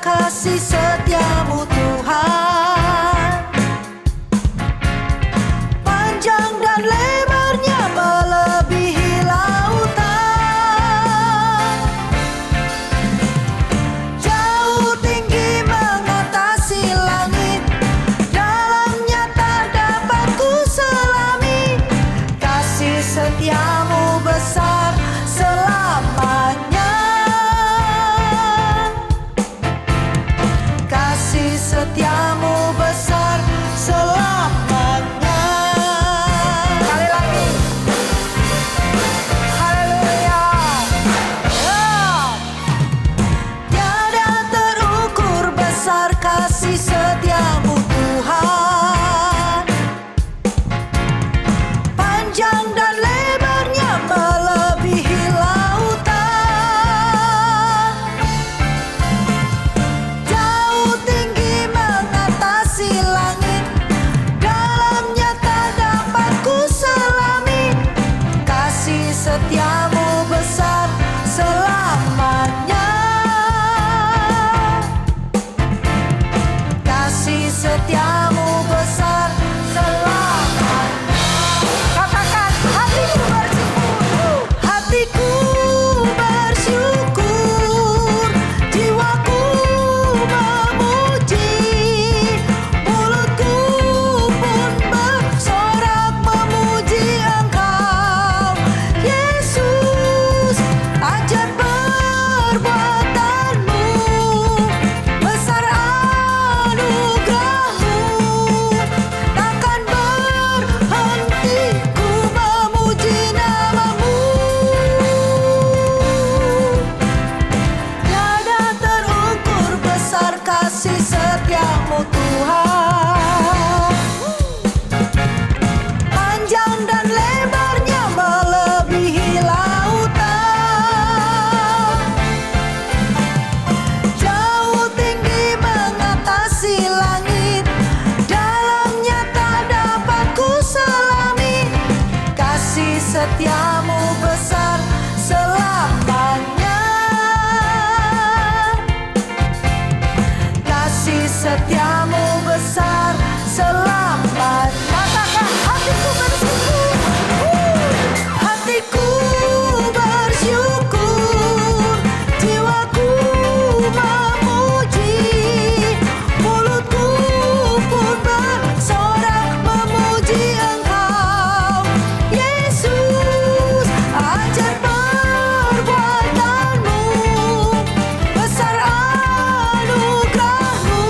kasih setiamu Tuhan. Panjang dan lebarnya melebihi lautan, jauh tinggi mengatasi langit, dalamnya tak dapat ku selami. Kasih setiamu besar selamanya. Kasih setiamu besar selamanya. Sekali lagi. Haleluya. Tiada terukur besar kasih setiamu Tuhan. Panjang dan lebarnya melebihi lautan, jauh tinggi mengatasi langit, dalamnya tak dapat ku selami. Kasih setiamu besar selamanya. Kasih setiamu besar selamanya. Katakan, hatiku bersyukur, hatiku bersyukur, jiwaku memuji, mulutku pun bersorak memuji Engkau, Yesus. Ajar perbuatanmu, besar anugerahmu, takkan berhenti ku memuji namamu. Tiada terukur besar kasih setiamu Tuhan. Panjang dan lebarnya melebihi lautan, jauh tinggi mengatasi langit, dalamnya tak dapat ku selami. Kasih setiamu besar selamanya. Kasih setiamu besar selamanya. Katakan, hatiku bersyukur, hatiku bersyukur, jiwaku memuji, mulutku pun bersorak memuji Engkau, Yesus. Ajar perbuatanmu, besar anugerahmu,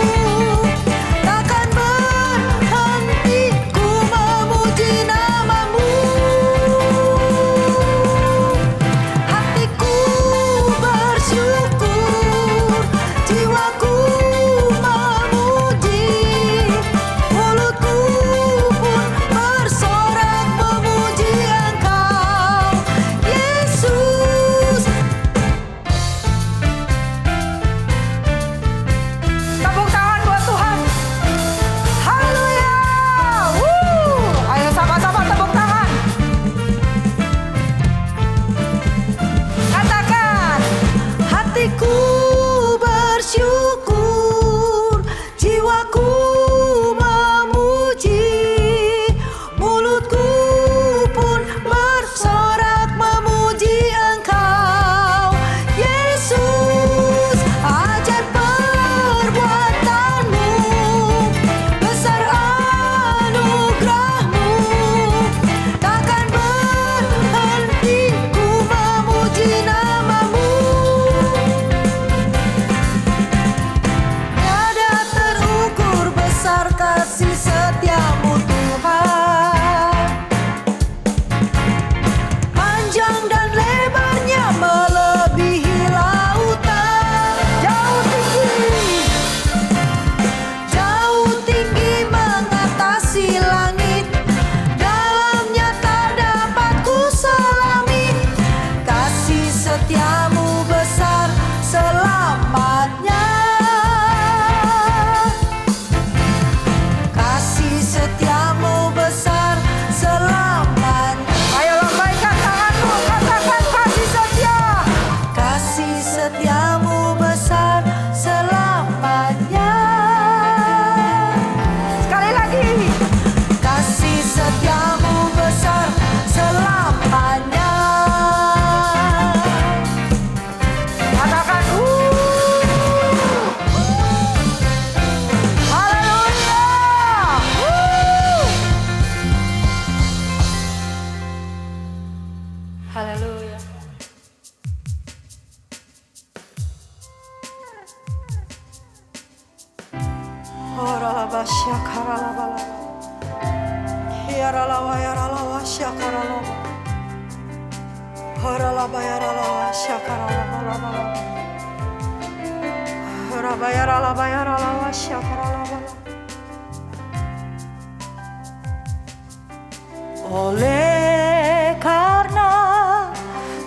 Oleh karena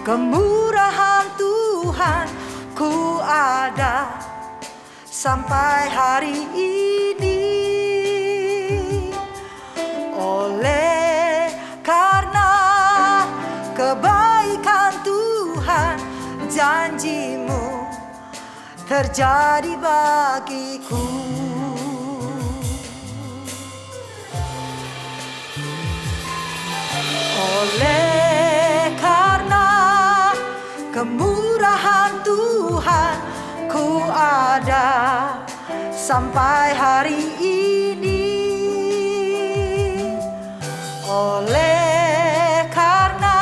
kemurahan Tuhan, ku ada sampai hari ini. Oleh karena kebaikan Tuhan, janji-Mu terjadi bagiku. Oleh karena kemurahan Tuhan, ku ada sampai hari ini. Oleh karena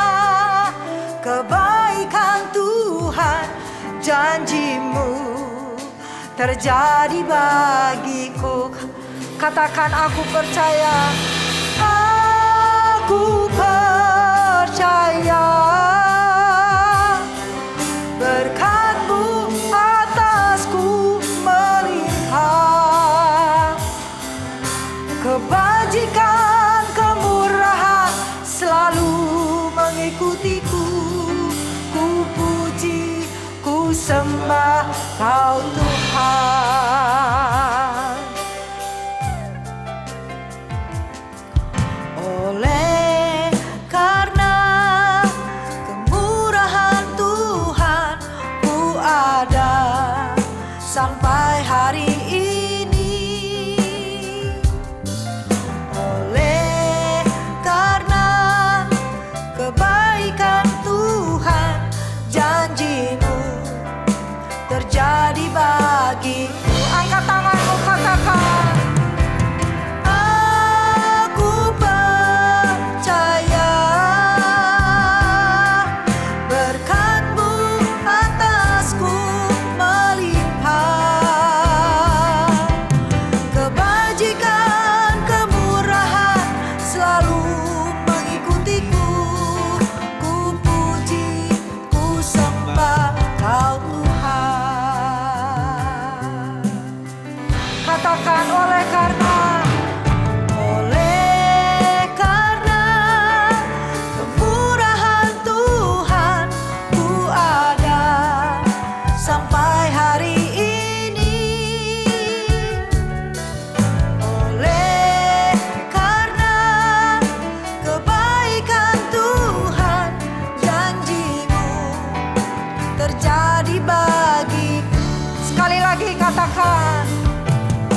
kebaikan Tuhan, janji-Mu terjadi bagiku. Katakan, aku percaya. Aku percaya berkat-Mu atasku melimpah, kebajikan, kemurahan selalu mengikutiku. Ku puji, ku sembah Kau Tuhan. Oleh karena kemurahan Tuhan, ku ada sampai hari ini. Oleh karena kebaikan Tuhan, janji-Mu terjadi bagiku. Angkat tanganmu, katakan. Katakan, oleh karena kemurahan Tuhan, ku ada sampai hari ini. Oleh karena kebaikan Tuhan, janji-Mu terjadi bagiku. Sekali lagi katakan.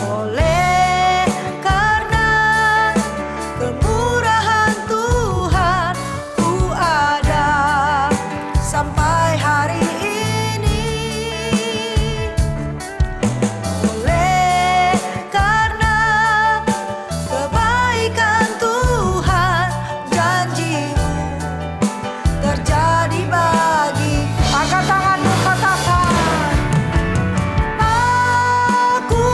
Oleh karena kemurahan Tuhan, ku ada sampai hari ini. Oleh karena kebaikan Tuhan, janji-Mu terjadi bagi. Angkat tanganmu, katakan. Aku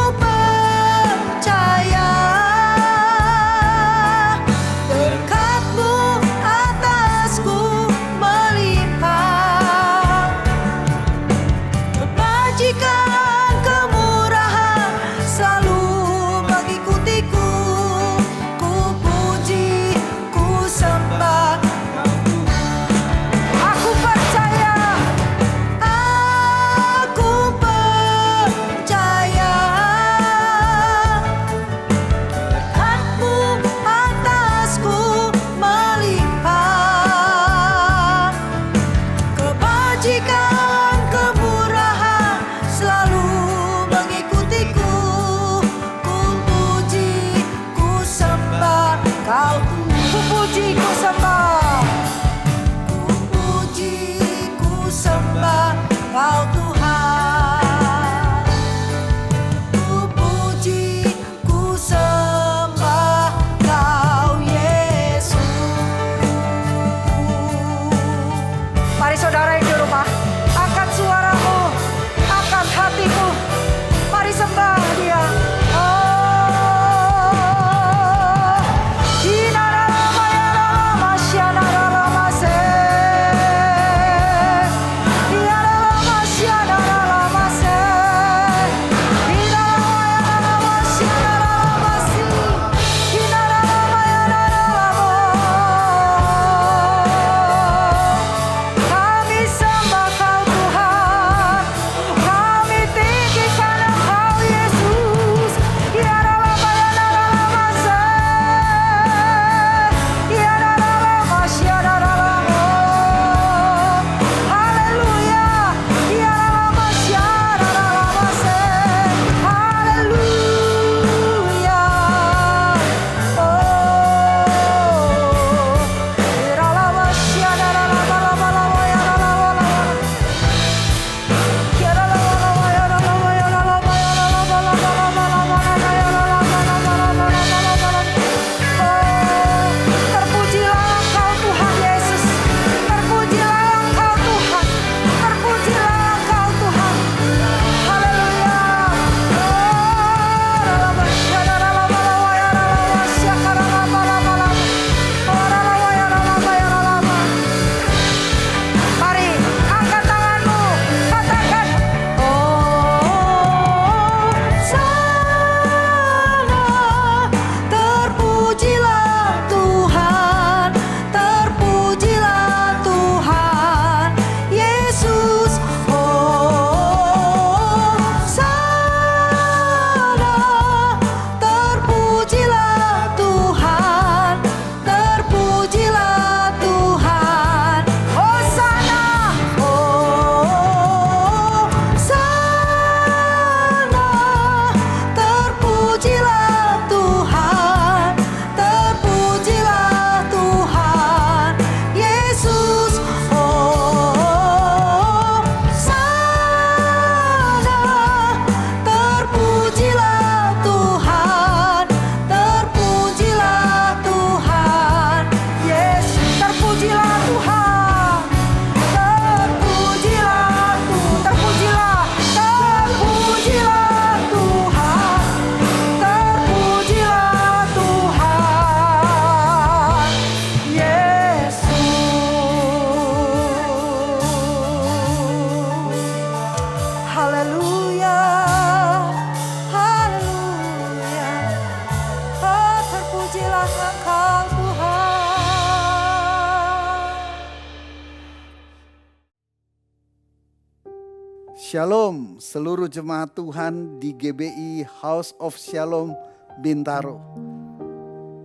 Shalom seluruh jemaat Tuhan di GBI House of Shalom Bintaro.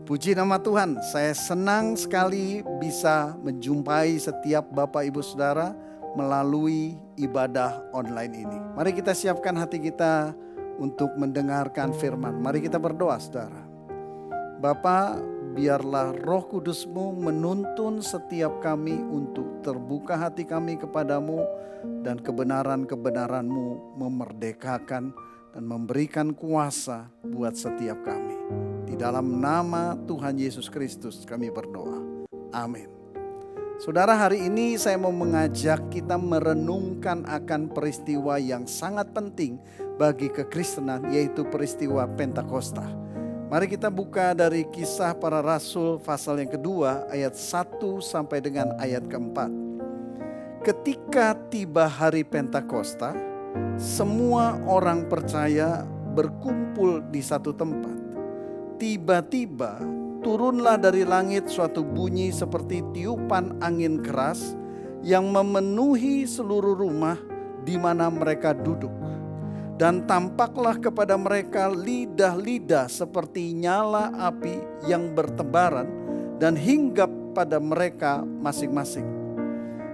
Puji nama Tuhan, saya senang sekali bisa menjumpai setiap Bapak Ibu Saudara melalui ibadah online ini. Mari kita siapkan hati kita untuk mendengarkan firman. Mari kita berdoa, saudara. Bapa, biarlah Roh Kudus-Mu menuntun setiap kami untuk terbuka hati kami kepadamu dan kebenaran-kebenaran-Mu memerdekakan dan memberikan kuasa buat setiap kami. Di dalam nama Tuhan Yesus Kristus kami berdoa. Amin. Saudara, hari ini saya mau mengajak kita merenungkan akan peristiwa yang sangat penting bagi kekristenan, yaitu peristiwa Pentakosta. Mari kita buka dari Kisah Para Rasul pasal yang kedua ayat 1 sampai dengan ayat keempat. Ketika tiba hari Pentakosta, semua orang percaya berkumpul di satu tempat. Tiba-tiba turunlah dari langit suatu bunyi seperti tiupan angin keras yang memenuhi seluruh rumah di mana mereka duduk. Dan tampaklah kepada mereka lidah-lidah seperti nyala api yang bertebaran dan hinggap pada mereka masing-masing.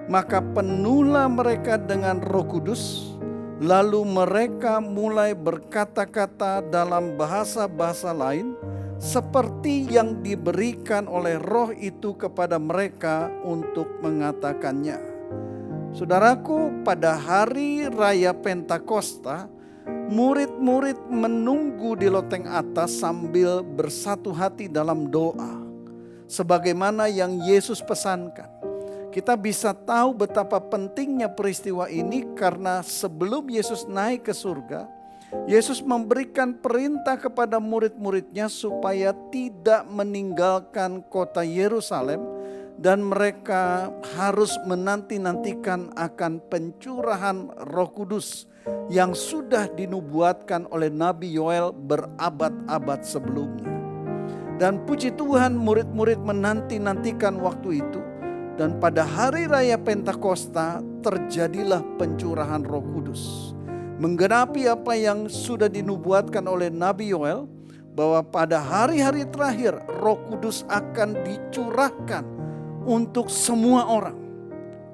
Maka penuhlah mereka dengan Roh Kudus, lalu mereka mulai berkata-kata dalam bahasa-bahasa lain seperti yang diberikan oleh Roh itu kepada mereka untuk mengatakannya. Saudaraku, pada hari raya Pentakosta, murid-murid menunggu di loteng atas sambil bersatu hati dalam doa, sebagaimana yang Yesus pesankan. Kita bisa tahu betapa pentingnya peristiwa ini karena sebelum Yesus naik ke surga, Yesus memberikan perintah kepada murid-muridnya supaya tidak meninggalkan kota Yerusalem dan mereka harus menanti-nantikan akan pencurahan Roh Kudus yang sudah dinubuatkan oleh Nabi Yoel berabad-abad sebelumnya. Dan puji Tuhan, murid-murid menanti-nantikan waktu itu. Dan pada hari raya Pentakosta terjadilah pencurahan Roh Kudus. Menggenapi apa yang sudah dinubuatkan oleh Nabi Yoel, bahwa pada hari-hari terakhir Roh Kudus akan dicurahkan untuk semua orang.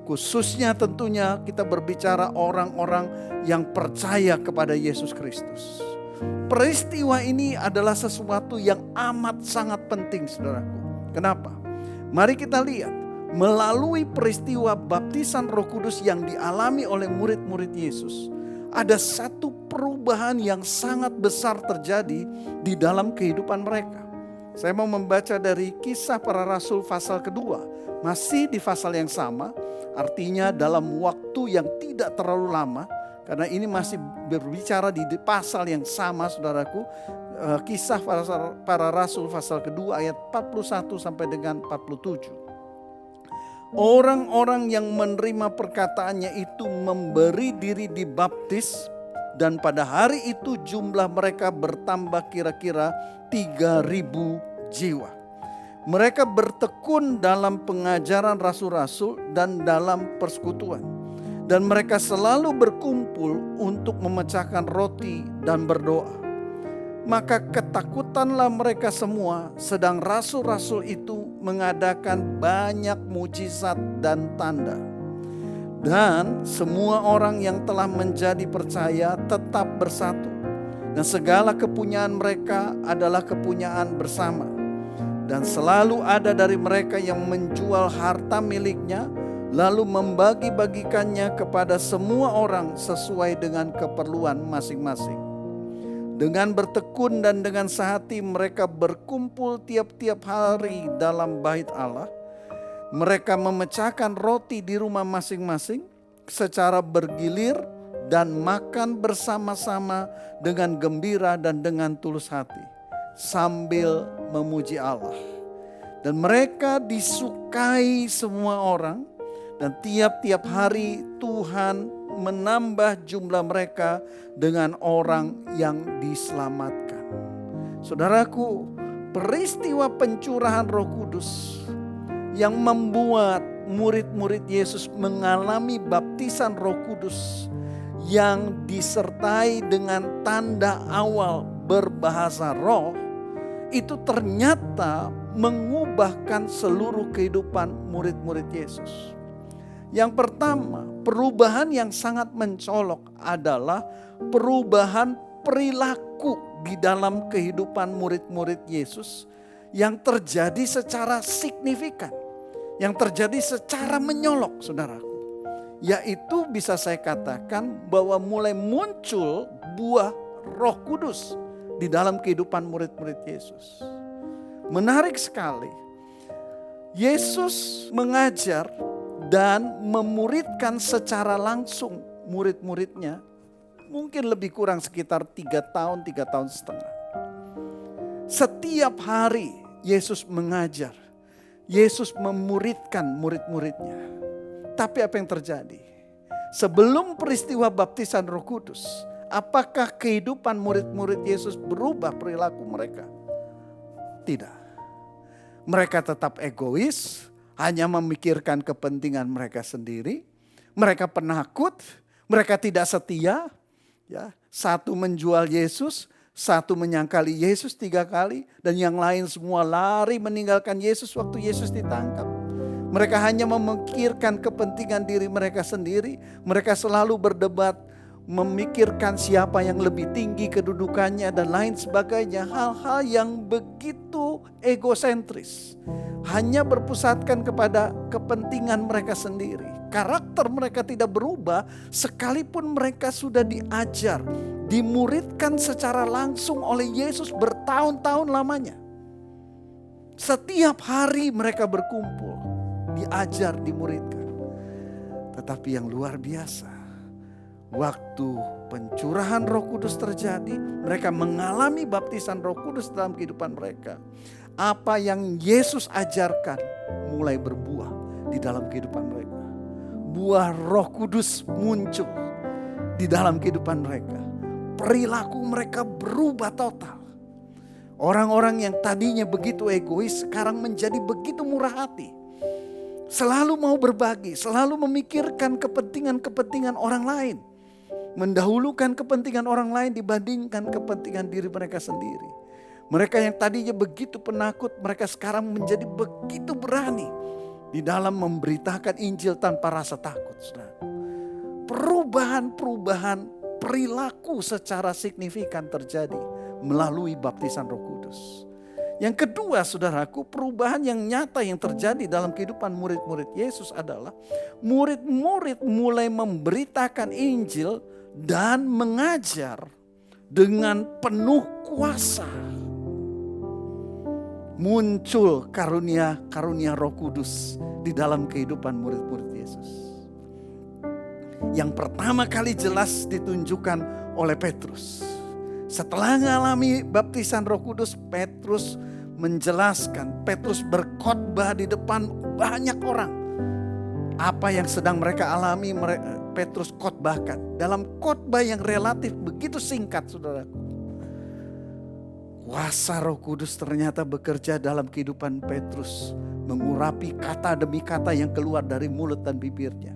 Khususnya tentunya kita berbicara orang-orang yang percaya kepada Yesus Kristus. Peristiwa ini adalah sesuatu yang amat sangat penting, saudaraku. Kenapa? Mari kita lihat. Melalui peristiwa baptisan Roh Kudus yang dialami oleh murid-murid Yesus, ada satu perubahan yang sangat besar terjadi di dalam kehidupan mereka. Saya mau membaca dari Kisah Para Rasul pasal kedua, masih di pasal yang sama, artinya dalam waktu yang tidak terlalu lama, karena ini masih berbicara di pasal yang sama, saudaraku. Kisah Para Rasul pasal kedua ayat 41 sampai dengan 47. Orang-orang yang menerima perkataannya itu memberi diri dibaptis, dan pada hari itu jumlah mereka bertambah kira-kira 3.000 jiwa. Mereka bertekun dalam pengajaran rasul-rasul dan dalam persekutuan. Dan mereka selalu berkumpul untuk memecahkan roti dan berdoa. Maka ketakutanlah mereka semua, sedang rasul-rasul itu mengadakan banyak mujizat dan tanda. Dan semua orang yang telah menjadi percaya tetap bersatu. Dan segala kepunyaan mereka adalah kepunyaan bersama. Dan selalu ada dari mereka yang menjual harta miliknya, lalu membagi-bagikannya kepada semua orang sesuai dengan keperluan masing-masing. Dengan bertekun dan dengan sehati mereka berkumpul tiap-tiap hari dalam bait Allah. Mereka memecahkan roti di rumah masing-masing secara bergilir dan makan bersama-sama dengan gembira dan dengan tulus hati, sambil memuji Allah. Dan mereka disukai semua orang, dan tiap-tiap hari Tuhan menambah jumlah mereka dengan orang yang diselamatkan. Saudaraku, peristiwa pencurahan Roh Kudus yang membuat murid-murid Yesus mengalami baptisan Roh Kudus yang disertai dengan tanda awal berbahasa roh itu ternyata mengubahkan seluruh kehidupan murid-murid Yesus. Yang pertama, perubahan yang sangat mencolok adalah perubahan perilaku di dalam kehidupan murid-murid Yesus yang terjadi secara signifikan, yang terjadi secara menyolok, saudaraku. Yaitu bisa saya katakan bahwa mulai muncul buah Roh Kudus di dalam kehidupan murid-murid Yesus. Menarik sekali. Yesus mengajar dan memuridkan secara langsung murid-muridnya. Mungkin lebih kurang sekitar 3 tahun, 3 tahun setengah. Setiap hari Yesus mengajar. Yesus memuridkan murid-muridnya. Tapi apa yang terjadi? Sebelum peristiwa baptisan Roh Kudus, apakah kehidupan murid-murid Yesus berubah perilaku mereka? Tidak. Mereka tetap egois, hanya memikirkan kepentingan mereka sendiri. Mereka penakut, mereka tidak setia. Ya, satu menjual Yesus, satu menyangkali Yesus 3 kali. Dan yang lain semua lari meninggalkan Yesus waktu Yesus ditangkap. Mereka hanya memikirkan kepentingan diri mereka sendiri. Mereka selalu berdebat, memikirkan siapa yang lebih tinggi kedudukannya dan lain sebagainya. Hal-hal yang begitu egosentris. Hanya berpusatkan kepada kepentingan mereka sendiri. Karakter mereka tidak berubah sekalipun mereka sudah diajar, dimuridkan secara langsung oleh Yesus bertahun-tahun lamanya. Setiap hari mereka berkumpul, diajar, dimuridkan. Tetapi yang luar biasa, waktu pencurahan Roh Kudus terjadi, mereka mengalami baptisan Roh Kudus dalam kehidupan mereka. Apa yang Yesus ajarkan mulai berbuah di dalam kehidupan mereka. Buah Roh Kudus muncul di dalam kehidupan mereka. Perilaku mereka berubah total. Orang-orang yang tadinya begitu egois sekarang menjadi begitu murah hati. Selalu mau berbagi, selalu memikirkan kepentingan-kepentingan orang lain. Mendahulukan kepentingan orang lain dibandingkan kepentingan diri mereka sendiri. Mereka yang tadinya begitu penakut, mereka sekarang menjadi begitu berani di dalam memberitakan Injil tanpa rasa takut. Perubahan-perubahan perilaku secara signifikan terjadi melalui baptisan Roh Kudus. Yang kedua, saudaraku, perubahan yang nyata yang terjadi dalam kehidupan murid-murid Yesus adalah murid-murid mulai memberitakan Injil dan mengajar dengan penuh kuasa. Muncul karunia-karunia Roh Kudus di dalam kehidupan murid-murid Yesus. Yang pertama kali jelas ditunjukkan oleh Petrus. Setelah mengalami baptisan Roh Kudus, Petrus menjelaskan, Petrus berkhotbah di depan banyak orang. Apa yang sedang mereka alami, Petrus khotbahkan dalam khotbah yang relatif begitu singkat, saudaraku. Kuasa Roh Kudus ternyata bekerja dalam kehidupan Petrus, mengurapi kata demi kata yang keluar dari mulut dan bibirnya.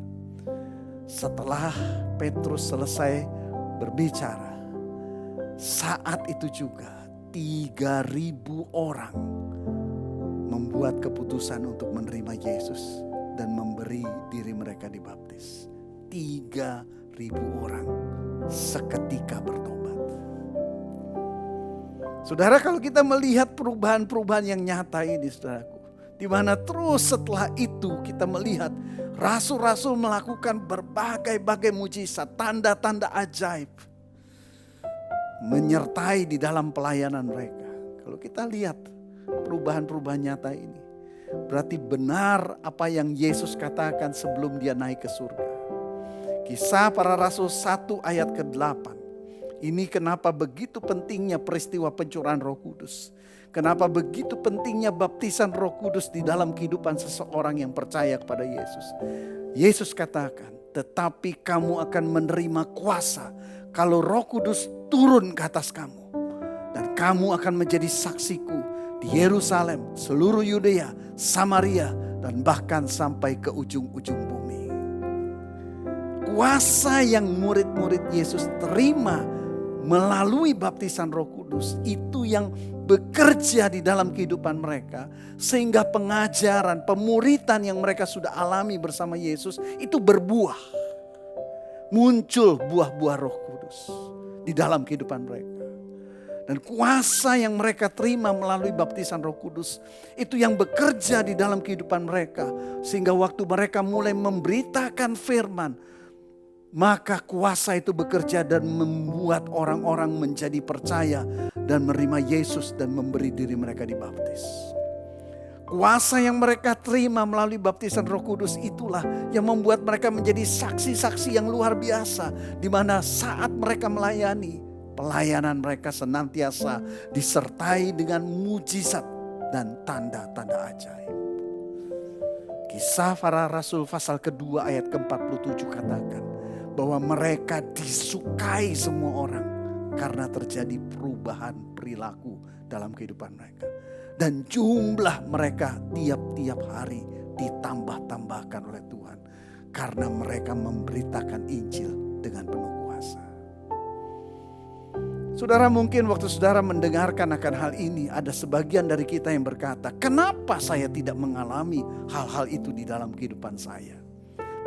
Setelah Petrus selesai berbicara, saat itu juga 3.000 orang membuat keputusan untuk menerima Yesus dan memberi diri mereka dibaptis. 3.000 orang seketika bertobat. Saudara, kalau kita melihat perubahan-perubahan yang nyata ini, saudaraku, di mana terus setelah itu kita melihat rasul-rasul melakukan berbagai-bagai mujizat, tanda-tanda ajaib, menyertai di dalam pelayanan mereka. Kalau kita lihat perubahan-perubahan nyata ini, berarti benar apa yang Yesus katakan sebelum dia naik ke surga. Kisah Para Rasul 1 ayat ke-8. Ini kenapa begitu pentingnya peristiwa pencurahan Roh Kudus. Kenapa begitu pentingnya baptisan Roh Kudus di dalam kehidupan seseorang yang percaya kepada Yesus. Yesus katakan, tetapi kamu akan menerima kuasa kalau Roh Kudus turun ke atas kamu. Dan kamu akan menjadi saksiku di Yerusalem, seluruh Yudea, Samaria, dan bahkan sampai ke ujung-ujung bumi. kuasa yang murid-murid Yesus terima melalui baptisan Roh Kudus itu yang bekerja di dalam kehidupan mereka, sehingga pengajaran, pemuritan yang mereka sudah alami bersama Yesus itu berbuah. Muncul buah-buah Roh Kudus di dalam kehidupan mereka. Dan kuasa yang mereka terima melalui baptisan Roh Kudus itu yang bekerja di dalam kehidupan mereka, sehingga waktu mereka mulai memberitakan firman, maka kuasa itu bekerja dan membuat orang-orang menjadi percaya dan menerima Yesus dan memberi diri mereka dibaptis. Kuasa yang mereka terima melalui baptisan Roh Kudus itulah yang membuat mereka menjadi saksi-saksi yang luar biasa, di mana saat mereka melayani, pelayanan mereka senantiasa disertai dengan mujizat dan tanda-tanda ajaib. Kisah para Rasul pasal kedua ayat ke-47 katakan bahwa mereka disukai semua orang karena terjadi perubahan perilaku dalam kehidupan mereka. Dan jumlah mereka tiap-tiap hari ditambah-tambahkan oleh Tuhan karena mereka memberitakan Injil dengan penuh kuasa. Saudara, mungkin waktu saudara mendengarkan akan hal ini, ada sebagian dari kita yang berkata, kenapa saya tidak mengalami hal-hal itu di dalam kehidupan saya?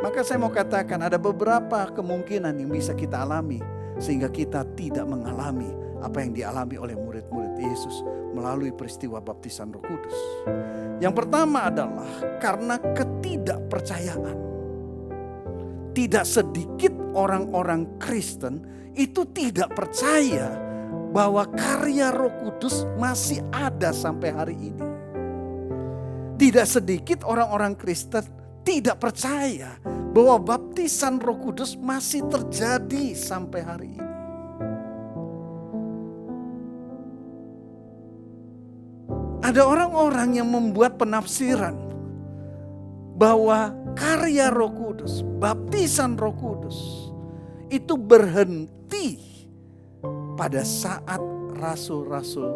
Maka saya mau katakan ada beberapa kemungkinan yang bisa kita alami, sehingga kita tidak mengalami apa yang dialami oleh murid-murid Yesus melalui peristiwa baptisan Roh Kudus. Yang pertama adalah karena ketidakpercayaan. Tidak sedikit orang-orang Kristen itu tidak percaya bahwa karya Roh Kudus masih ada sampai hari ini. Tidak sedikit orang-orang Kristen tidak percaya bahwa baptisan Roh Kudus masih terjadi sampai hari ini. Ada orang-orang yang membuat penafsiran bahwa karya Roh Kudus, baptisan Roh Kudus itu berhenti pada saat rasul-rasul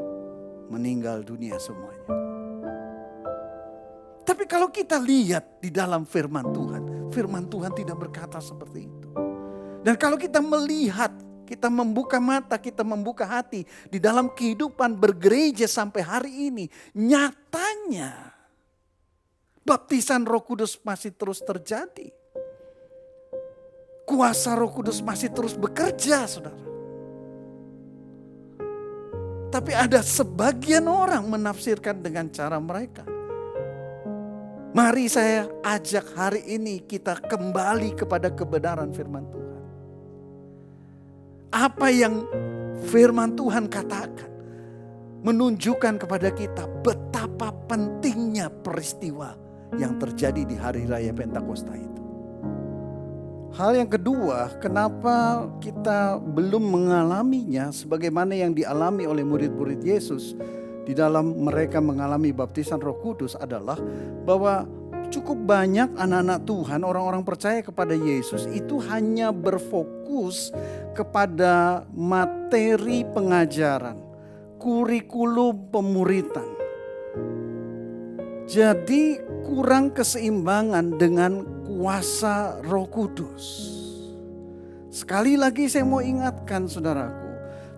meninggal dunia semuanya. Tapi kalau kita lihat di dalam firman Tuhan tidak berkata seperti itu. Dan kalau kita melihat, kita membuka mata, kita membuka hati di dalam kehidupan bergereja sampai hari ini, nyatanya baptisan Roh Kudus masih terus terjadi. Kuasa Roh Kudus masih terus bekerja, saudara. Tapi ada sebagian orang menafsirkan dengan cara mereka. Mari saya ajak hari ini kita kembali kepada kebenaran firman Tuhan. Apa yang firman Tuhan katakan menunjukkan kepada kita betapa pentingnya peristiwa yang terjadi di hari raya Pentakosta itu. Hal yang kedua, kenapa kita belum mengalaminya sebagaimana yang dialami oleh murid-murid Yesus di dalam mereka mengalami baptisan Roh Kudus adalah bahwa cukup banyak anak-anak Tuhan, orang-orang percaya kepada Yesus itu hanya berfokus kepada materi pengajaran, kurikulum pemuritan. Jadi kurang keseimbangan dengan kuasa Roh Kudus. Sekali lagi saya mau ingatkan saudaraku,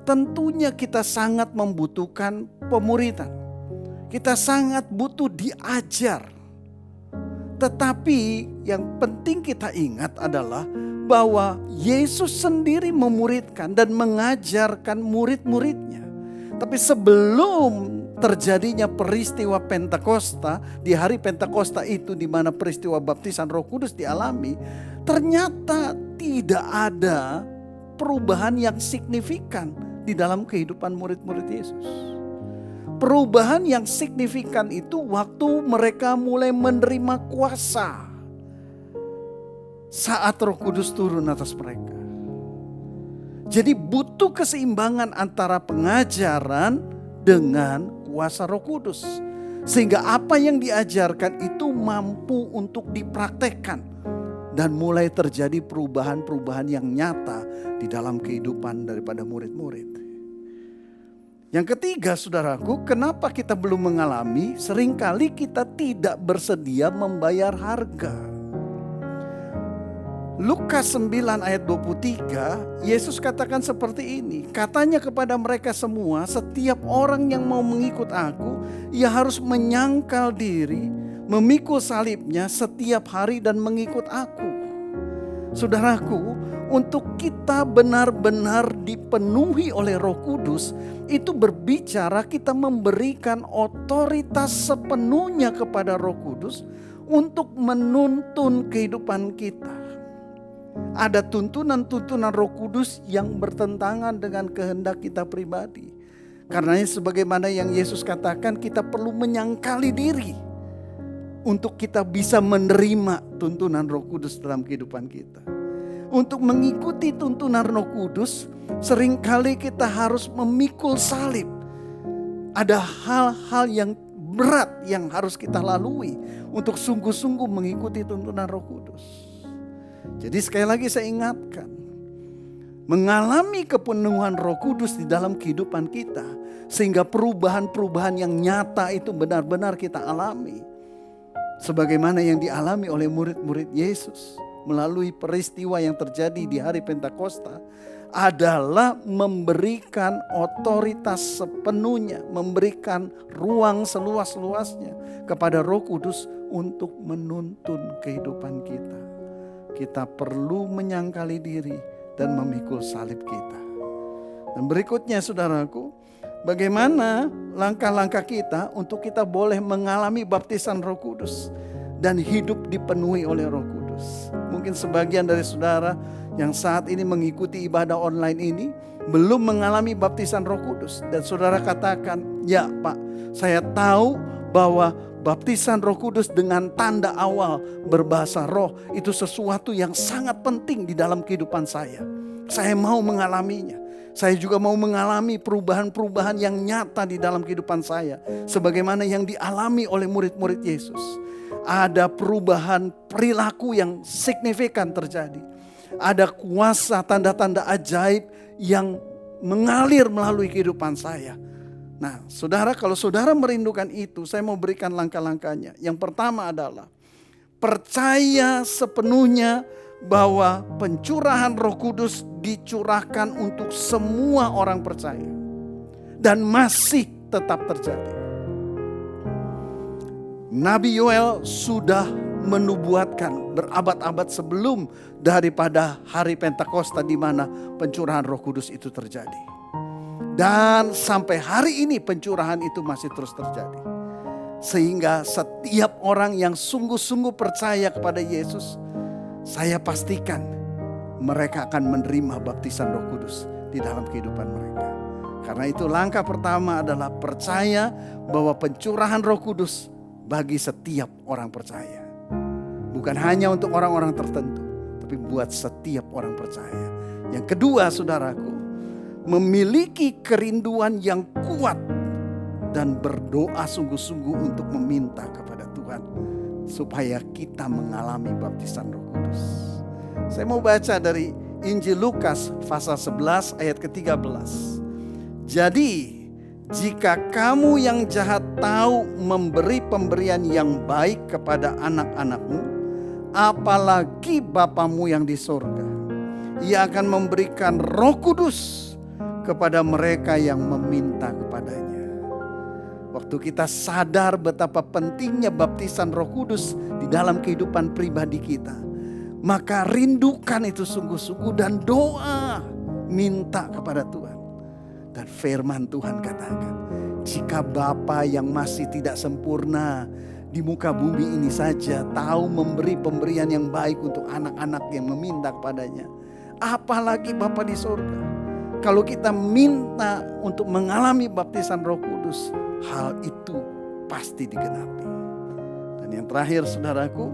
tentunya kita sangat membutuhkan pemuritan. Kita sangat butuh diajar. Tetapi yang penting kita ingat adalah bahwa Yesus sendiri memuridkan dan mengajarkan murid-muridnya. Tapi sebelum terjadinya peristiwa Pentakosta, di hari Pentakosta itu di mana peristiwa baptisan Roh Kudus dialami, ternyata tidak ada perubahan yang signifikan di dalam kehidupan murid-murid Yesus. Perubahan yang signifikan itu waktu mereka mulai menerima kuasa saat Roh Kudus turun atas mereka. Jadi butuh keseimbangan antara pengajaran dengan kuasa Roh Kudus. Sehingga apa yang diajarkan itu mampu untuk dipraktekkan. Dan mulai terjadi perubahan-perubahan yang nyata di dalam kehidupan daripada murid-murid. Yang ketiga saudaraku, kenapa kita belum mengalami? Seringkali kita tidak bersedia membayar harga. Lukas 9 ayat 23, Yesus katakan seperti ini. Katanya kepada mereka semua, setiap orang yang mau mengikut aku, ia harus menyangkal diri, memikul salibnya setiap hari dan mengikut aku. Saudaraku, untuk kita benar-benar dipenuhi oleh Roh Kudus, itu berbicara kita memberikan otoritas sepenuhnya kepada Roh Kudus untuk menuntun kehidupan kita. Ada tuntunan-tuntunan Roh Kudus yang bertentangan dengan kehendak kita pribadi. Karenanya sebagaimana yang Yesus katakan, kita perlu menyangkali diri untuk kita bisa menerima tuntunan Roh Kudus dalam kehidupan kita. Untuk mengikuti tuntunan Roh Kudus, seringkali kita harus memikul salib. Ada hal-hal yang berat yang harus kita lalui untuk sungguh-sungguh mengikuti tuntunan Roh Kudus. Jadi sekali lagi saya ingatkan, mengalami kepenuhan Roh Kudus di dalam kehidupan kita, sehingga perubahan-perubahan yang nyata itu benar-benar kita alami. Sebagaimana yang dialami oleh murid-murid Yesus melalui peristiwa yang terjadi di hari Pentakosta, adalah memberikan otoritas sepenuhnya, memberikan ruang seluas-luasnya kepada Roh Kudus untuk menuntun kehidupan kita. Kita perlu menyangkali diri dan memikul salib kita. Dan berikutnya saudaraku, bagaimana langkah-langkah kita untuk kita boleh mengalami baptisan Roh Kudus dan hidup dipenuhi oleh Roh Kudus. Mungkin sebagian dari saudara yang saat ini mengikuti ibadah online ini belum mengalami baptisan Roh Kudus. Dan saudara katakan, ya Pak, saya tahu bahwa baptisan Roh Kudus dengan tanda awal berbahasa roh itu sesuatu yang sangat penting di dalam kehidupan saya. Saya mau mengalaminya. Saya juga mau mengalami perubahan-perubahan yang nyata di dalam kehidupan saya. Sebagaimana yang dialami oleh murid-murid Yesus. Ada perubahan perilaku yang signifikan terjadi. Ada kuasa tanda-tanda ajaib yang mengalir melalui kehidupan saya. Nah, saudara, kalau saudara merindukan itu, saya mau berikan langkah-langkahnya. Yang pertama adalah percaya sepenuhnya bahwa pencurahan Roh Kudus dicurahkan untuk semua orang percaya dan masih tetap terjadi. Nabi Yoel sudah menubuatkan berabad-abad sebelum daripada hari Pentakosta di mana pencurahan Roh Kudus itu terjadi. Dan sampai hari ini pencurahan itu masih terus terjadi. Sehingga setiap orang yang sungguh-sungguh percaya kepada Yesus, saya pastikan mereka akan menerima baptisan Roh Kudus di dalam kehidupan mereka. Karena itu langkah pertama adalah percaya bahwa pencurahan Roh Kudus bagi setiap orang percaya. Bukan hanya untuk orang-orang tertentu, tapi buat setiap orang percaya. Yang kedua, saudaraku, memiliki kerinduan yang kuat dan berdoa sungguh-sungguh untuk meminta kepada Tuhan supaya kita mengalami baptisan Roh Kudus. Saya mau baca dari Injil Lukas pasal 11 ayat ke-13. Jadi jika kamu yang jahat tahu memberi pemberian yang baik kepada anak-anakmu, apalagi Bapamu yang di sorga. Ia akan memberikan Roh Kudus kepada mereka yang meminta kepadanya. Waktu kita sadar betapa pentingnya baptisan Roh Kudus di dalam kehidupan pribadi kita, maka rindukan itu sungguh-sungguh dan doa minta kepada Tuhan. Dan firman Tuhan katakan, jika Bapa yang masih tidak sempurna di muka bumi ini saja tahu memberi pemberian yang baik untuk anak-anak yang meminta kepadanya, apalagi Bapa di surga. Kalau kita minta untuk mengalami baptisan Roh Kudus, hal itu pasti digenapi. Dan yang terakhir saudaraku,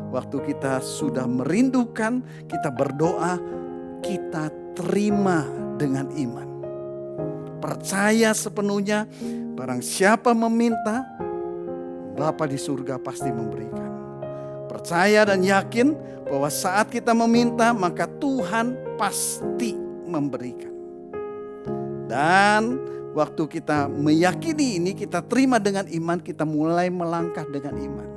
waktu kita sudah merindukan, kita berdoa, kita terima dengan iman. Percaya sepenuhnya, barang siapa meminta, Bapa di surga pasti memberikan. Percaya dan yakin bahwa saat kita meminta, maka Tuhan pasti memberikan. Dan waktu kita meyakini ini, kita terima dengan iman, kita mulai melangkah dengan iman.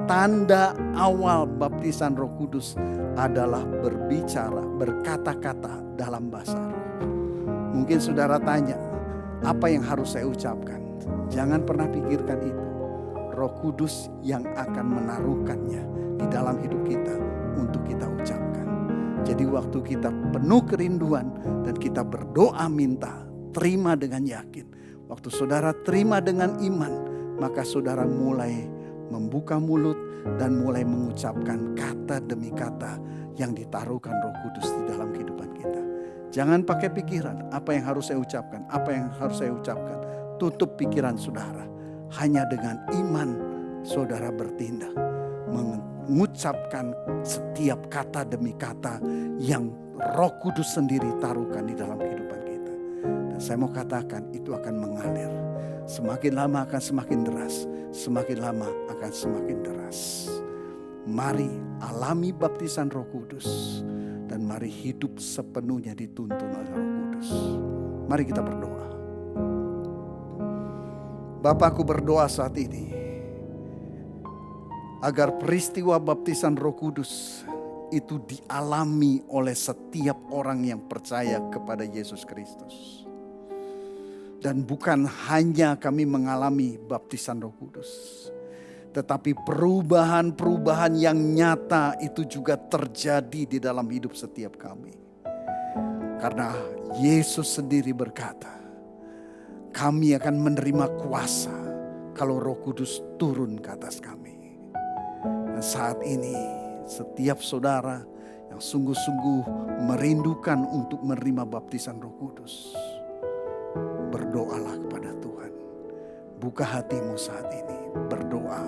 tanda awal baptisan Roh Kudus adalah berbicara, berkata-kata dalam bahasa roh. Mungkin saudara tanya, apa yang harus saya ucapkan? Jangan pernah pikirkan itu. Roh Kudus yang akan menaruhkannya di dalam hidup kita untuk kita ucapkan. Jadi waktu kita penuh kerinduan dan kita berdoa minta, terima dengan yakin. Waktu saudara terima dengan iman, maka saudara mulai membuka mulut dan mulai mengucapkan kata demi kata yang ditaruhkan Roh Kudus di dalam kehidupan kita. Jangan pakai pikiran, apa yang harus saya ucapkan, apa yang harus saya ucapkan. Tutup pikiran saudara. Hanya dengan iman saudara bertindak. Mengucapkan setiap kata demi kata yang Roh Kudus sendiri taruhkan di dalam kehidupan kita. Dan saya mau katakan itu akan mengalir. Semakin lama akan semakin deras. Semakin lama akan semakin deras. Mari alami baptisan Roh Kudus. Dan mari hidup sepenuhnya dituntun oleh Roh Kudus. Mari kita berdoa. Bapakku berdoa saat ini. Agar peristiwa baptisan Roh Kudus itu dialami oleh setiap orang yang percaya kepada Yesus Kristus. Dan bukan hanya kami mengalami baptisan Roh Kudus. Tetapi perubahan-perubahan yang nyata itu juga terjadi di dalam hidup setiap kami. Karena Yesus sendiri berkata, kami akan menerima kuasa kalau Roh Kudus turun ke atas kami. Dan saat ini setiap saudara yang sungguh-sungguh merindukan untuk menerima baptisan Roh Kudus, berdoalah kepada Tuhan. Buka hatimu saat ini, berdoa,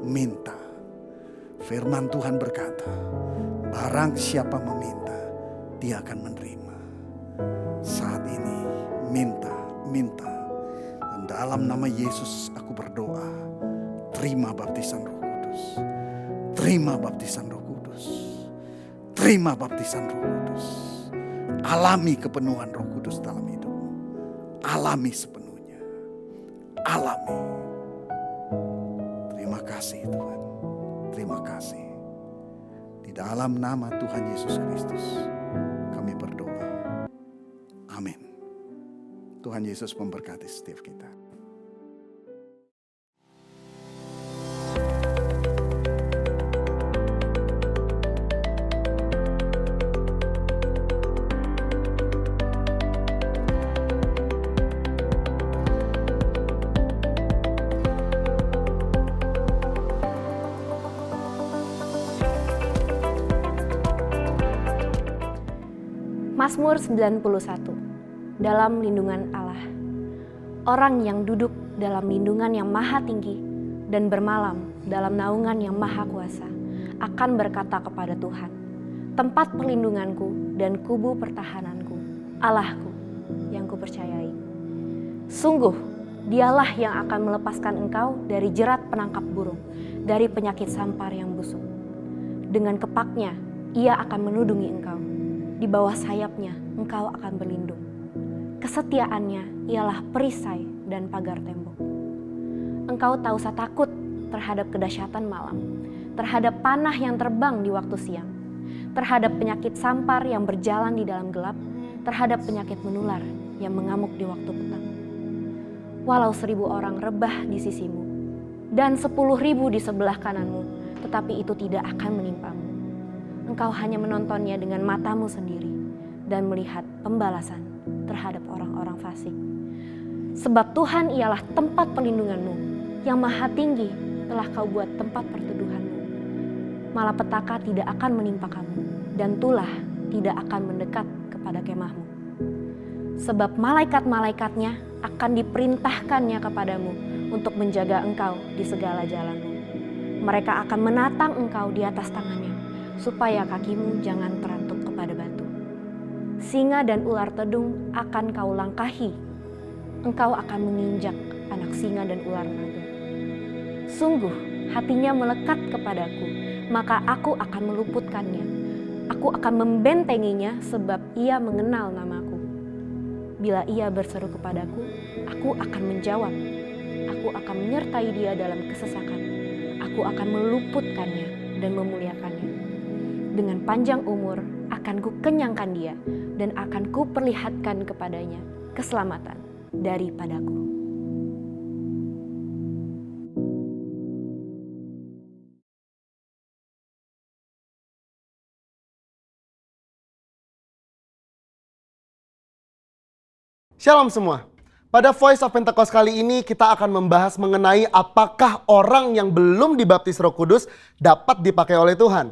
minta. Firman Tuhan berkata, barang siapa meminta, dia akan menerima. Saat ini minta. Dan dalam nama Yesus aku berdoa, terima baptisan Roh Kudus. Terima baptisan Roh Kudus. Terima baptisan Roh Kudus. Alami kepenuhan Roh Kudus dalam hidupmu. Alami sepenuhnya. Alami. Terima kasih Tuhan. Terima kasih. Di dalam nama Tuhan Yesus Kristus kami berdoa. Amin. Tuhan Yesus memberkati setiap kita. Mazmur 91. Dalam lindungan Allah. Orang yang duduk dalam lindungan yang maha tinggi dan bermalam dalam naungan yang maha kuasa akan berkata kepada Tuhan, tempat perlindunganku dan kubu pertahananku, Allahku yang kupercayai. Sungguh, dialah yang akan melepaskan engkau dari jerat penangkap burung, dari penyakit sampar yang busuk. Dengan kepaknya, ia akan menudungi engkau. Di bawah sayapnya, engkau akan berlindung. Kesetiaannya ialah perisai dan pagar tembok. Engkau tak usah takut terhadap kedahsyatan malam, terhadap panah yang terbang di waktu siang, terhadap penyakit sampar yang berjalan di dalam gelap, terhadap penyakit menular yang mengamuk di waktu petang. Walau 1000 orang rebah di sisimu dan 10.000 di sebelah kananmu, tetapi itu tidak akan menimpamu. Engkau hanya menontonnya dengan matamu sendiri dan melihat pembalasan terhadap orang-orang fasik. Sebab Tuhan ialah tempat perlindunganmu, yang maha tinggi telah kau buat tempat perteduhanmu. Malapetaka tidak akan menimpa kamu, dan tulah tidak akan mendekat kepada kemahmu. Sebab malaikat-malaikatnya akan diperintahkannya kepadamu untuk menjaga engkau di segala jalanmu. Mereka akan menatang engkau di atas tangannya, supaya kakimu jangan terantuk kepada batu. Singa dan ular tedung akan kau langkahi. Engkau akan menginjak anak singa dan ular naga. Sungguh hatinya melekat kepadaku, maka aku akan meluputkannya. Aku akan membentenginya sebab ia mengenal namaku. Bila ia berseru kepadaku, aku akan menjawab. Aku akan menyertai dia dalam kesesakan. aku akan meluputkannya dan memuliakannya. Dengan panjang umur akan kukenyangkan dia dan akan kuperlihatkan kepadanya keselamatan daripadaku. Shalom semua. Pada Voice of Pentecost kali ini kita akan membahas mengenai apakah orang yang belum dibaptis Roh Kudus dapat dipakai oleh Tuhan.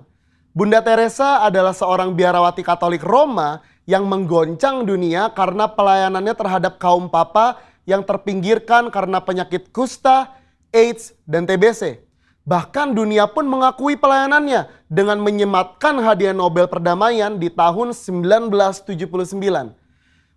Bunda Teresa adalah seorang biarawati Katolik Roma yang menggoncang dunia karena pelayanannya terhadap kaum papa yang terpinggirkan karena penyakit kusta, AIDS, dan TBC. Bahkan dunia pun mengakui pelayanannya dengan menyematkan hadiah Nobel Perdamaian di tahun 1979.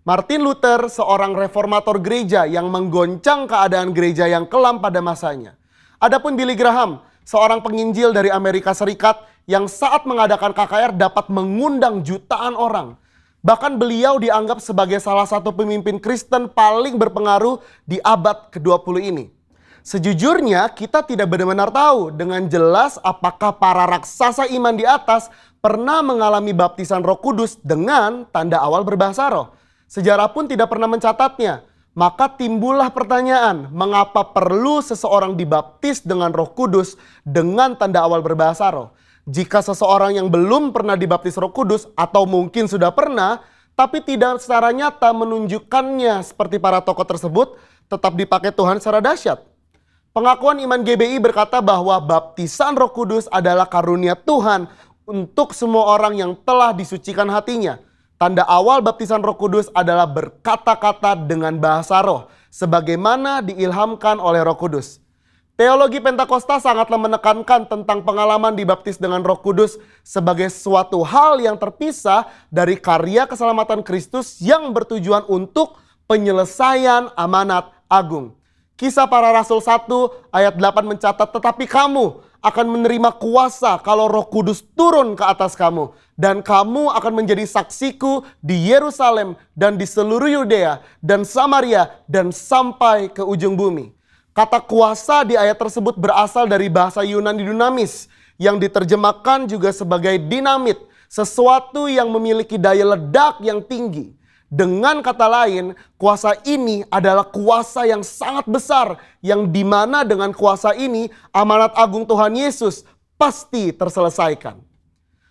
Martin Luther, seorang reformator gereja yang menggoncang keadaan gereja yang kelam pada masanya. Adapun Billy Graham, seorang penginjil dari Amerika Serikat yang saat mengadakan KKR dapat mengundang jutaan orang. Bahkan beliau dianggap sebagai salah satu pemimpin Kristen paling berpengaruh di abad ke-20 ini. Sejujurnya kita tidak benar-benar tahu dengan jelas apakah para raksasa iman di atas pernah mengalami baptisan Roh Kudus dengan tanda awal berbahasa roh. Sejarah pun tidak pernah mencatatnya. Maka timbullah pertanyaan, mengapa perlu seseorang dibaptis dengan Roh Kudus dengan tanda awal berbahasa roh? Jika seseorang yang belum pernah dibaptis Roh Kudus atau mungkin sudah pernah, tapi tidak secara nyata menunjukkannya seperti para tokoh tersebut, tetap dipakai Tuhan secara dahsyat. Pengakuan Iman GBI berkata bahwa baptisan Roh Kudus adalah karunia Tuhan untuk semua orang yang telah disucikan hatinya. Tanda awal baptisan Roh Kudus adalah berkata-kata dengan bahasa roh, sebagaimana diilhamkan oleh Roh Kudus. Teologi Pentakosta sangatlah menekankan tentang pengalaman dibaptis dengan Roh Kudus sebagai suatu hal yang terpisah dari karya keselamatan Kristus yang bertujuan untuk penyelesaian amanat agung. Kisah Para Rasul 1 ayat 8 mencatat, tetapi kamu akan menerima kuasa kalau Roh Kudus turun ke atas kamu. Dan kamu akan menjadi saksiku di Yerusalem dan di seluruh Yudea dan Samaria dan sampai ke ujung bumi. Kata kuasa di ayat tersebut berasal dari bahasa Yunani dunamis yang diterjemahkan juga sebagai dinamit, sesuatu yang memiliki daya ledak yang tinggi. Dengan kata lain, kuasa ini adalah kuasa yang sangat besar yang dimana dengan kuasa ini amanat agung Tuhan Yesus pasti terselesaikan.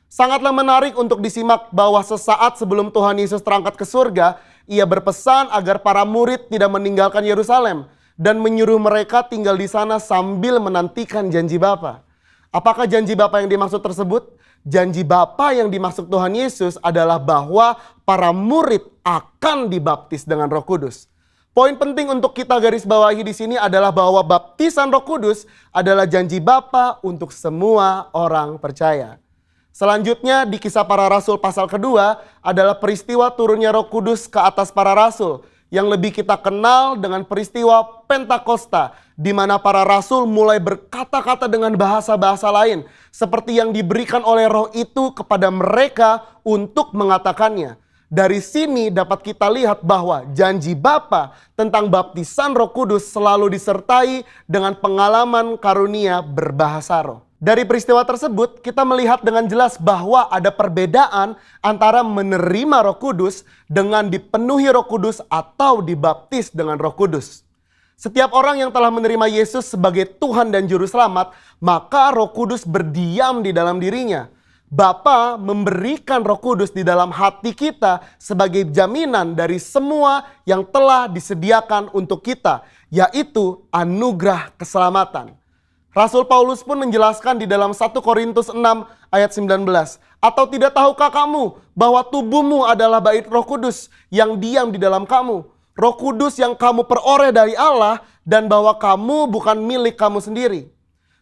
Sangatlah menarik untuk disimak bahwa sesaat sebelum Tuhan Yesus terangkat ke surga, ia berpesan agar para murid tidak meninggalkan Yerusalem dan menyuruh mereka tinggal di sana sambil menantikan janji Bapa. Apakah janji Bapa yang dimaksud tersebut? Janji Bapa yang dimaksud Tuhan Yesus adalah bahwa para murid akan dibaptis dengan Roh Kudus. Poin penting untuk kita garis bawahi di sini adalah bahwa baptisan Roh Kudus adalah janji Bapa untuk semua orang percaya. Selanjutnya di Kisah Para Rasul pasal kedua adalah peristiwa turunnya Roh Kudus ke atas para rasul yang lebih kita kenal dengan peristiwa Pentakosta, di mana para rasul mulai berkata-kata dengan bahasa-bahasa lain seperti yang diberikan oleh Roh itu kepada mereka untuk mengatakannya. Dari sini dapat kita lihat bahwa janji Bapa tentang baptisan Roh Kudus selalu disertai dengan pengalaman karunia berbahasa roh. Dari peristiwa tersebut kita melihat dengan jelas bahwa ada perbedaan antara menerima Roh Kudus dengan dipenuhi Roh Kudus atau dibaptis dengan Roh Kudus. Setiap orang yang telah menerima Yesus sebagai Tuhan dan Juru Selamat, maka Roh Kudus berdiam di dalam dirinya. Bapa memberikan Roh Kudus di dalam hati kita sebagai jaminan dari semua yang telah disediakan untuk kita, yaitu anugerah keselamatan. Rasul Paulus pun menjelaskan di dalam 1 Korintus 6 ayat 19. Atau tidak tahukah kamu bahwa tubuhmu adalah bait Roh Kudus yang diam di dalam kamu? Roh Kudus yang kamu peroleh dari Allah dan bahwa kamu bukan milik kamu sendiri.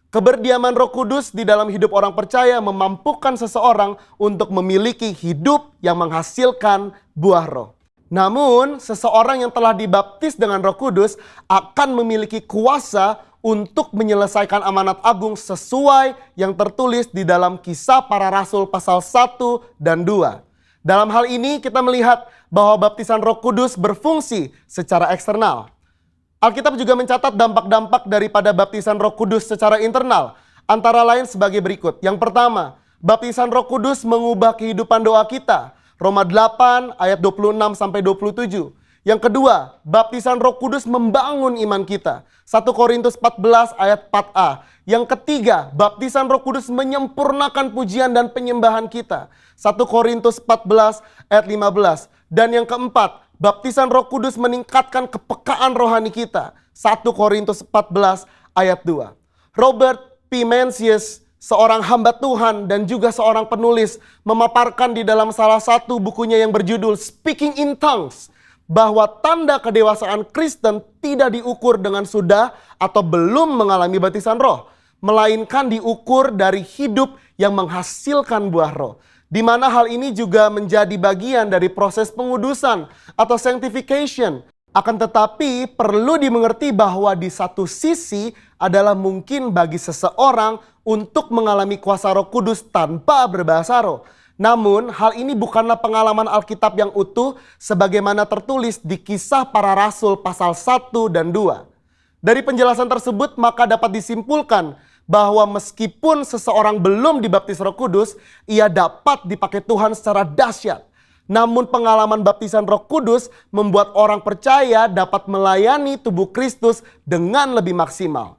Keberdiaman Roh Kudus di dalam hidup orang percaya memampukan seseorang untuk memiliki hidup yang menghasilkan buah roh. Namun, seseorang yang telah dibaptis dengan Roh Kudus akan memiliki kuasa untuk menyelesaikan amanat agung sesuai yang tertulis di dalam Kisah Para Rasul pasal 1 dan 2. Dalam hal ini kita melihat bahwa baptisan Roh Kudus berfungsi secara eksternal. Alkitab juga mencatat dampak-dampak daripada baptisan Roh Kudus secara internal. Antara lain sebagai berikut. Yang pertama, baptisan Roh Kudus mengubah kehidupan doa kita. Roma 8 ayat 26 sampai 27. Yang kedua, baptisan Roh Kudus membangun iman kita. 1 Korintus 14 ayat 4a. Yang ketiga, baptisan Roh Kudus menyempurnakan pujian dan penyembahan kita. 1 Korintus 14 ayat 15. Dan yang keempat, baptisan Roh Kudus meningkatkan kepekaan rohani kita. 1 Korintus 14 ayat 2. Robert P. Mencius, seorang hamba Tuhan dan juga seorang penulis, memaparkan di dalam salah satu bukunya yang berjudul Speaking in Tongues, bahwa tanda kedewasaan Kristen tidak diukur dengan sudah atau belum mengalami baptisan roh, melainkan diukur dari hidup yang menghasilkan buah roh. Di mana hal ini juga menjadi bagian dari proses pengudusan atau sanctification. Akan tetapi perlu dimengerti bahwa di satu sisi adalah mungkin bagi seseorang untuk mengalami kuasa Roh Kudus tanpa berbahasa roh. Namun hal ini bukanlah pengalaman Alkitab yang utuh sebagaimana tertulis di Kisah Para Rasul pasal 1 dan 2. Dari penjelasan tersebut maka dapat disimpulkan bahwa meskipun seseorang belum dibaptis Roh Kudus, ia dapat dipakai Tuhan secara dahsyat. Namun pengalaman baptisan Roh Kudus membuat orang percaya dapat melayani tubuh Kristus dengan lebih maksimal.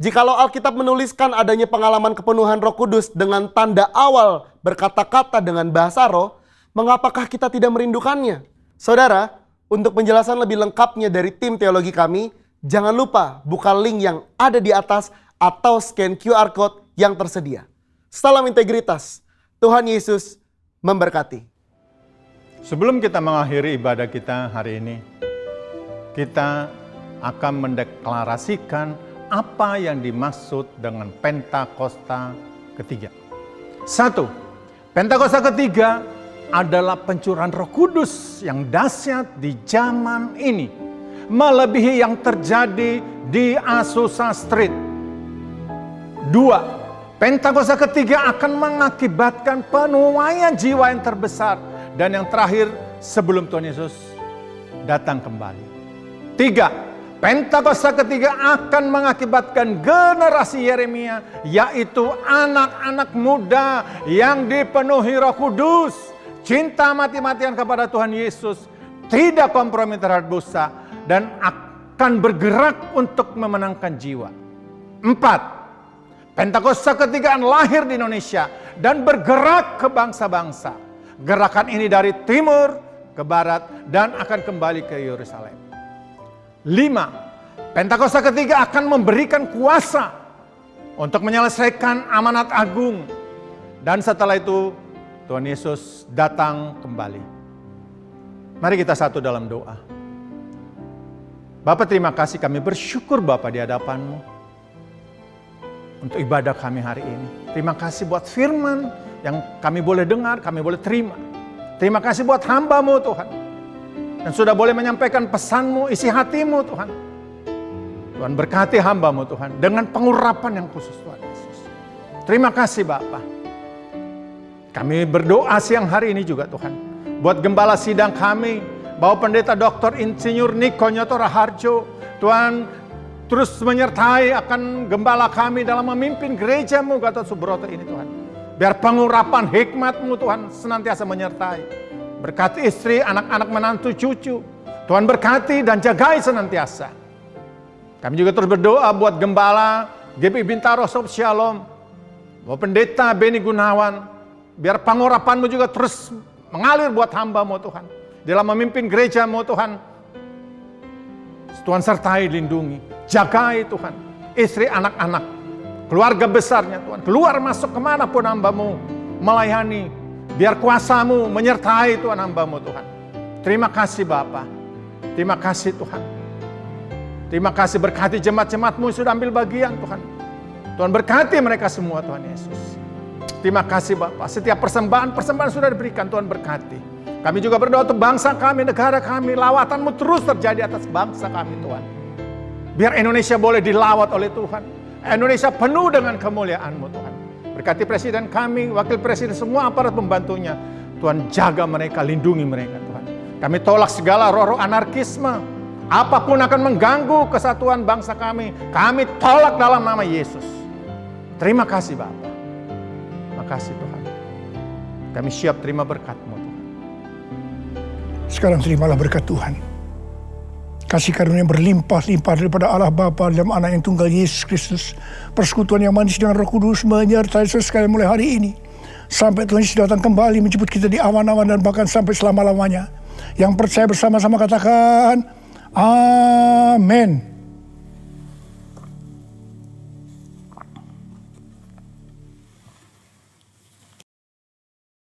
Jikalau Alkitab menuliskan adanya pengalaman kepenuhan Roh Kudus dengan tanda awal berkata-kata dengan bahasa roh, mengapakah kita tidak merindukannya? Saudara, untuk penjelasan lebih lengkapnya dari tim teologi kami, jangan lupa buka link yang ada di atas atau scan QR Code yang tersedia. Salam integritas. Tuhan Yesus memberkati. Sebelum kita mengakhiri ibadah kita hari ini, kita akan mendeklarasikan apa yang dimaksud dengan Pentakosta ketiga. 1. Pentakosta ketiga adalah pencurahan Roh Kudus yang dahsyat di zaman ini, melebihi yang terjadi di Azusa Street. 2. Pentakosta ketiga akan mengakibatkan penuaian jiwa yang terbesar. Dan yang terakhir, sebelum Tuhan Yesus datang kembali. 3. Pentakosta ketiga akan mengakibatkan generasi Yeremia, yaitu anak-anak muda yang dipenuhi Roh Kudus, cinta mati-matian kepada Tuhan Yesus, tidak kompromi terhadap dosa, dan akan bergerak untuk memenangkan jiwa. 4. Pentakosta ketiga akan lahir di Indonesia dan bergerak ke bangsa-bangsa. Gerakan ini dari timur ke barat dan akan kembali ke Yerusalem. 5. Pentakosta ketiga akan memberikan kuasa untuk menyelesaikan amanat agung. Dan setelah itu Tuhan Yesus datang kembali. Mari kita satu dalam doa. Bapa, terima kasih, kami bersyukur Bapa di hadapan-Mu untuk ibadah kami hari ini. Terima kasih buat firman yang kami boleh dengar, kami boleh terima. Terima kasih buat hamba-Mu Tuhan, yang sudah boleh menyampaikan pesan-Mu, isi hati-Mu Tuhan. Tuhan berkati hamba-Mu Tuhan, dengan pengurapan yang khusus Tuhan Yesus. Terima kasih Bapa. Kami berdoa siang hari ini juga Tuhan, buat gembala sidang kami, bahwa Pendeta Dr. Insinyur Niko Nyoto Raharjo, Tuhan terus menyertai akan gembala kami dalam memimpin gereja-Mu Gatot Subroto ini Tuhan. Biar pengurapan hikmat-Mu Tuhan senantiasa menyertai. Berkati istri, anak-anak, menantu, cucu. Tuhan berkati dan jagai senantiasa. Kami juga terus berdoa buat gembala GBI Bintaro Sob Shalom, buat Pendeta Beni Gunawan. Biar pengurapan-Mu juga terus mengalir buat hamba-Mu Tuhan. Dalam memimpin gereja-Mu Tuhan. Tuhan sertai, lindungi, jagai Tuhan. Istri, anak-anak, keluarga besarnya Tuhan, keluar masuk kemanapun hamba-Mu melayani. Biar kuasa-Mu menyertai Tuhan hamba-Mu Tuhan. Terima kasih Bapa. Terima kasih Tuhan. Terima kasih, berkati jemaat-jemaat-Mu sudah ambil bagian Tuhan. Tuhan berkati mereka semua Tuhan Yesus. Terima kasih Bapa. Setiap persembahan sudah diberikan, Tuhan berkati. Kami juga berdoa untuk bangsa kami, negara kami. Lawatan-Mu terus terjadi atas bangsa kami Tuhan. Biar Indonesia boleh dilawat oleh Tuhan. Indonesia penuh dengan kemuliaan-Mu Tuhan. Berkati presiden kami, wakil presiden, semua aparat pembantunya. Tuhan jaga mereka, lindungi mereka Tuhan. Kami tolak segala roh-roh anarkisme. Apapun akan mengganggu kesatuan bangsa kami. Kami tolak dalam nama Yesus. Terima kasih Bapa. Makasih Tuhan. Kami siap terima berkat-Mu Tuhan. Sekarang terimalah berkat Tuhan. Kasih karunia berlimpah-limpah daripada Allah Bapa dalam Anak yang tunggal Yesus Kristus. Persekutuan yang manis dengan Roh Kudus menyertai saudara sekalian mulai hari ini. Sampai Tuhan Yesus datang kembali menjemput kita di awan-awan dan bahkan sampai selama-lamanya. Yang percaya bersama-sama katakan, Amin.